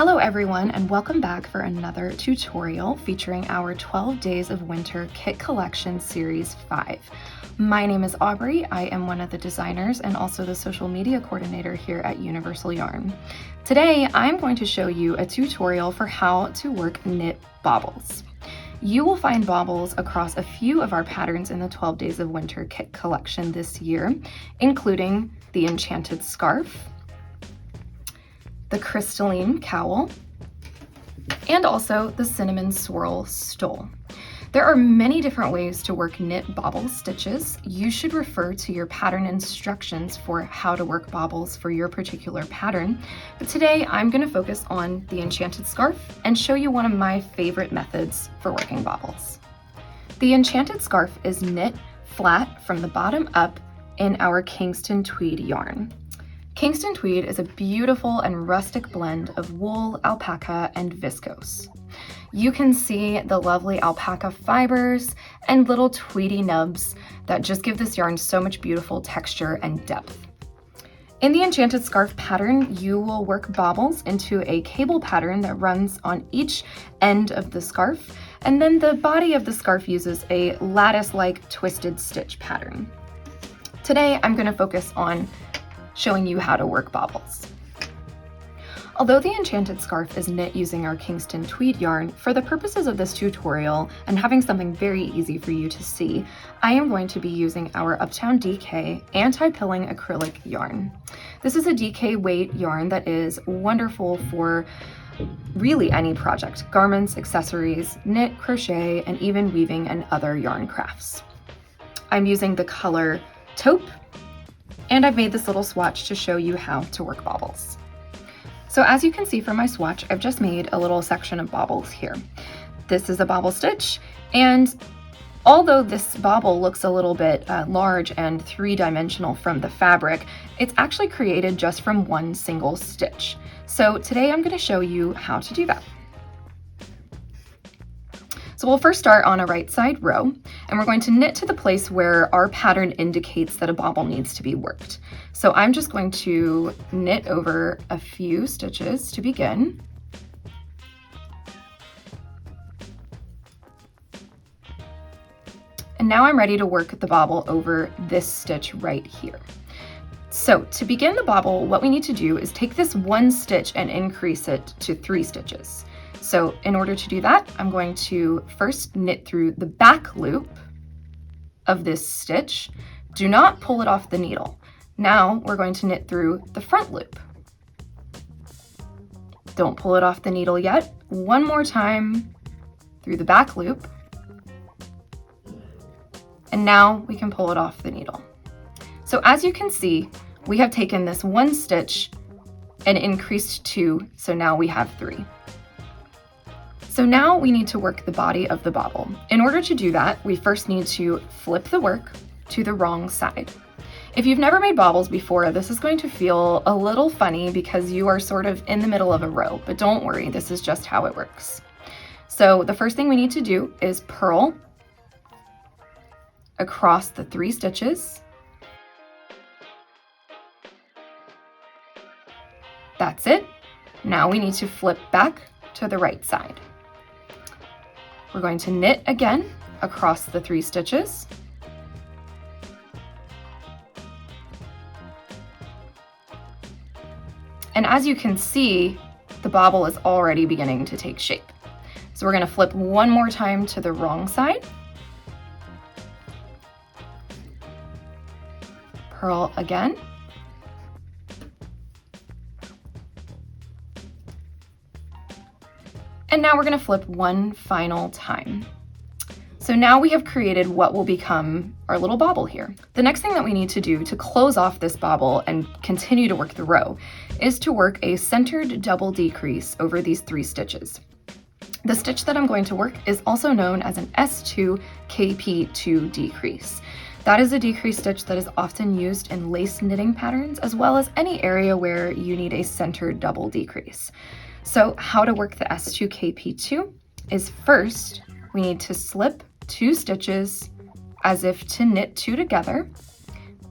Hello everyone, and welcome back for another tutorial featuring our 12 Days of Winter Kit Collection Series 5. My name is Aubrey. I am one of the designers and also the social media coordinator here at Universal Yarn. Today, I'm going to show you a tutorial for how to work knit bobbles. You will find bobbles across a few of our patterns in the 12 Days of Winter Kit Collection this year, including the Enchanted Scarf, the crystalline cowl, and also the cinnamon swirl stole. There are many different ways to work knit bobble stitches. You should refer to your pattern instructions for how to work bobbles for your particular pattern. But today I'm going to focus on the Enchanted Scarf and show you one of my favorite methods for working bobbles. The Enchanted Scarf is knit flat from the bottom up in our Kingston Tweed yarn. Kingston Tweed is a beautiful and rustic blend of wool, alpaca, and viscose. You can see the lovely alpaca fibers and little tweedy nubs that just give this yarn so much beautiful texture and depth. In the Enchanted Scarf pattern, you will work bobbles into a cable pattern that runs on each end of the scarf, and then the body of the scarf uses a lattice-like twisted stitch pattern. Today, I'm going to focus on showing you how to work bobbles. Although the Enchanted Scarf is knit using our Kingston Tweed yarn, for the purposes of this tutorial and having something very easy for you to see, I am going to be using our Uptown DK anti-pilling acrylic yarn. This is a DK weight yarn that is wonderful for really any project: garments, accessories, knit, crochet, and even weaving and other yarn crafts. I'm using the color taupe, and I've made this little swatch to show you how to work bobbles. So as you can see from my swatch, I've just made a little section of bobbles here. This is a bobble stitch, and although this bobble looks a little bit large and three-dimensional from the fabric, it's actually created just from one single stitch. So today I'm going to show you how to do that. So we'll first start on a right side row, and we're going to knit to the place where our pattern indicates that a bobble needs to be worked. So I'm just going to knit over a few stitches to begin. And now I'm ready to work the bobble over this stitch right here. So to begin the bobble, what we need to do is take this one stitch and increase it to 3 stitches. So in order to do that, I'm going to first knit through the back loop of this stitch. Do not pull it off the needle. Now we're going to knit through the front loop. Don't pull it off the needle yet. One more time through the back loop. And now we can pull it off the needle. So as you can see, we have taken this one stitch and increased 2, so now we have 3. So now we need to work the body of the bobble. In order to do that, we first need to flip the work to the wrong side. If you've never made bobbles before, this is going to feel a little funny because you are sort of in the middle of a row, but don't worry, this is just how it works. So the first thing we need to do is purl across the 3 stitches. That's it. Now we need to flip back to the right side. We're going to knit again across the 3 stitches. And as you can see, the bobble is already beginning to take shape. So we're going to flip one more time to the wrong side. Purl again. And now we're going to flip one final time. So now we have created what will become our little bobble here. The next thing that we need to do to close off this bobble and continue to work the row is to work a centered double decrease over these 3 stitches. The stitch that I'm going to work is also known as an S2 KP2 decrease. That is a decrease stitch that is often used in lace knitting patterns, as well as any area where you need a centered double decrease. So how to work the S2KP2 is first we need to slip 2 stitches as if to knit 2 together.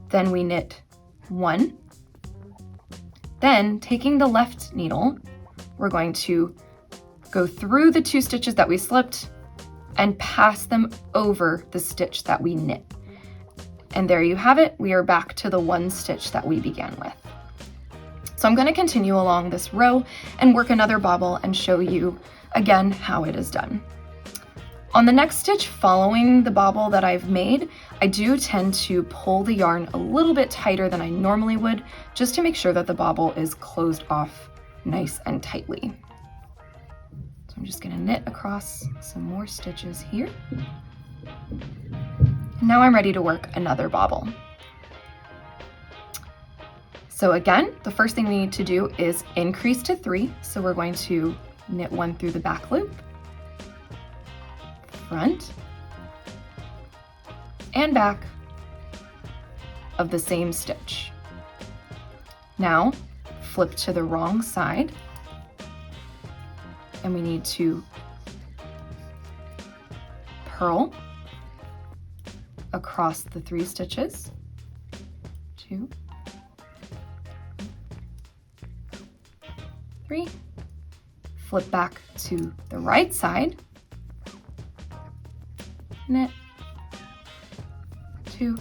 Then we knit 1. Then taking the left needle, we're going to go through the 2 stitches that we slipped and pass them over the stitch that we knit. And there you have it. We are back to the 1 stitch that we began with. So I'm going to continue along this row and work another bobble and show you again how it is done. On the next stitch following the bobble that I've made, I do tend to pull the yarn a little bit tighter than I normally would, just to make sure that the bobble is closed off nice and tightly. So I'm just going to knit across some more stitches here. Now I'm ready to work another bobble. So again, the first thing we need to do is increase to 3. So we're going to knit 1 through the back loop, front, and back of the same stitch. Now flip to the wrong side, and we need to purl across the 3 stitches, 2, 3, flip back to the right side, knit, 2,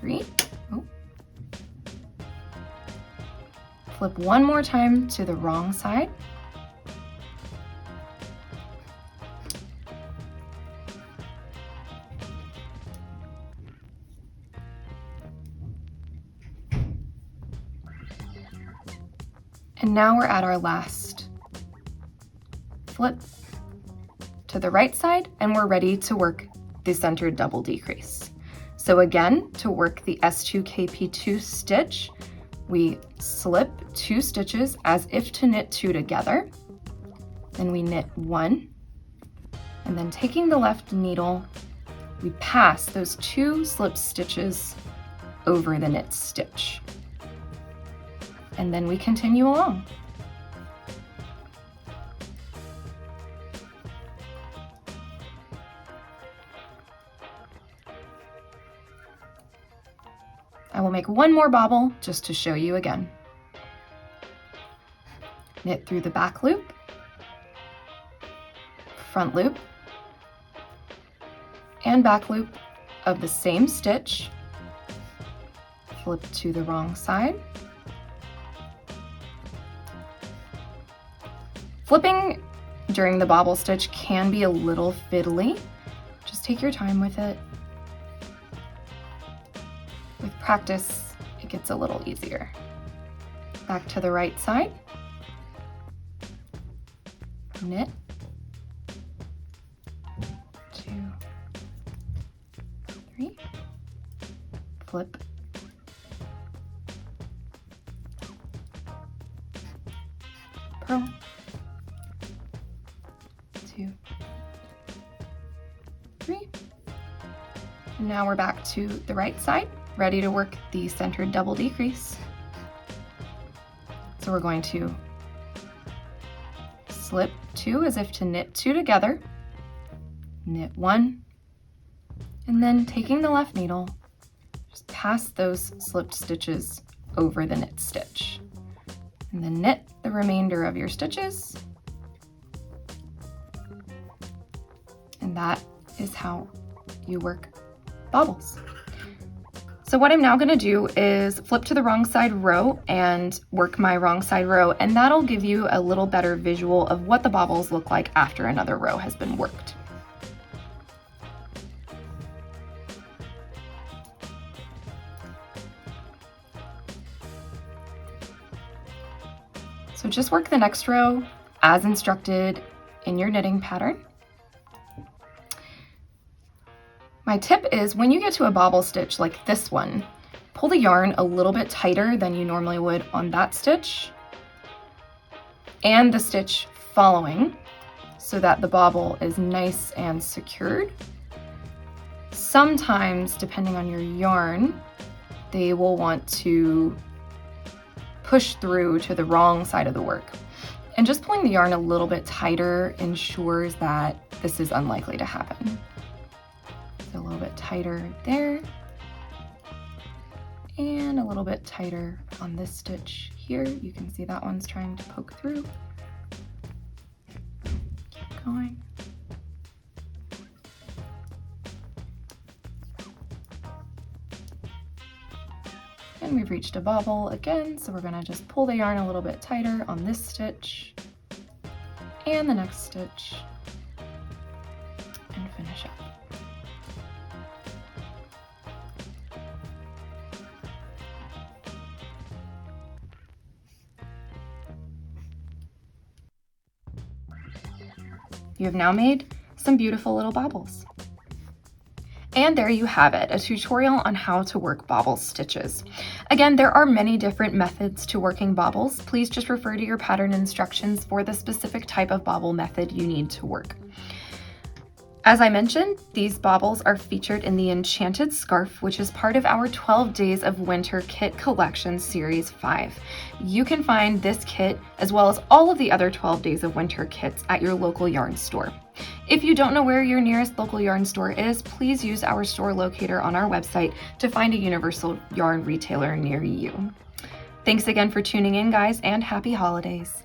3, flip one more time to the wrong side, and now we're at our last flip to the right side, and we're ready to work the centered double decrease. So again, to work the S2KP2 stitch, we slip 2 stitches as if to knit 2 together. Then we knit 1, and then taking the left needle, we pass those 2 slip stitches over the knit stitch. And then we continue along. I will make one more bobble just to show you again. Knit through the back loop, front loop, and back loop of the same stitch, flip to the wrong side. Flipping during the bobble stitch can be a little fiddly. Just take your time with it. With practice, it gets a little easier. Back to the right side, knit, 2, 3, flip, purl, 2, 3, and now we're back to the right side, ready to work the centered double decrease. So we're going to slip 2 as if to knit 2 together, knit 1, and then taking the left needle, just pass those slipped stitches over the knit stitch, and then knit the remainder of your stitches. And that is how you work bobbles. So what I'm now going to do is flip to the wrong side row and work my wrong side row, and that'll give you a little better visual of what the bobbles look like after another row has been worked. So just work the next row as instructed in your knitting pattern. My tip is when you get to a bobble stitch like this one, pull the yarn a little bit tighter than you normally would on that stitch and the stitch following so that the bobble is nice and secured. Sometimes, depending on your yarn, they will want to push through to the wrong side of the work. And just pulling the yarn a little bit tighter ensures that this is unlikely to happen. So a little bit tighter there, And a little bit tighter on this stitch here. You can see that one's trying to poke through. Keep going. And we've reached a bobble again, so we're gonna just pull the yarn a little bit tighter on this stitch and the next stitch and finish up. You have now made some beautiful little bobbles. And there you have it, a tutorial on how to work bobble stitches. Again, there are many different methods to working bobbles. Please just refer to your pattern instructions for the specific type of bobble method you need to work. As I mentioned, these bobbles are featured in the Enchanted Scarf, which is part of our 12 Days of Winter Kit Collection Series 5. You can find this kit, as well as all of the other 12 Days of Winter kits, at your local yarn store. If you don't know where your nearest local yarn store is, please use our store locator on our website to find a universal yarn retailer near you. Thanks again for tuning in, guys, and happy holidays.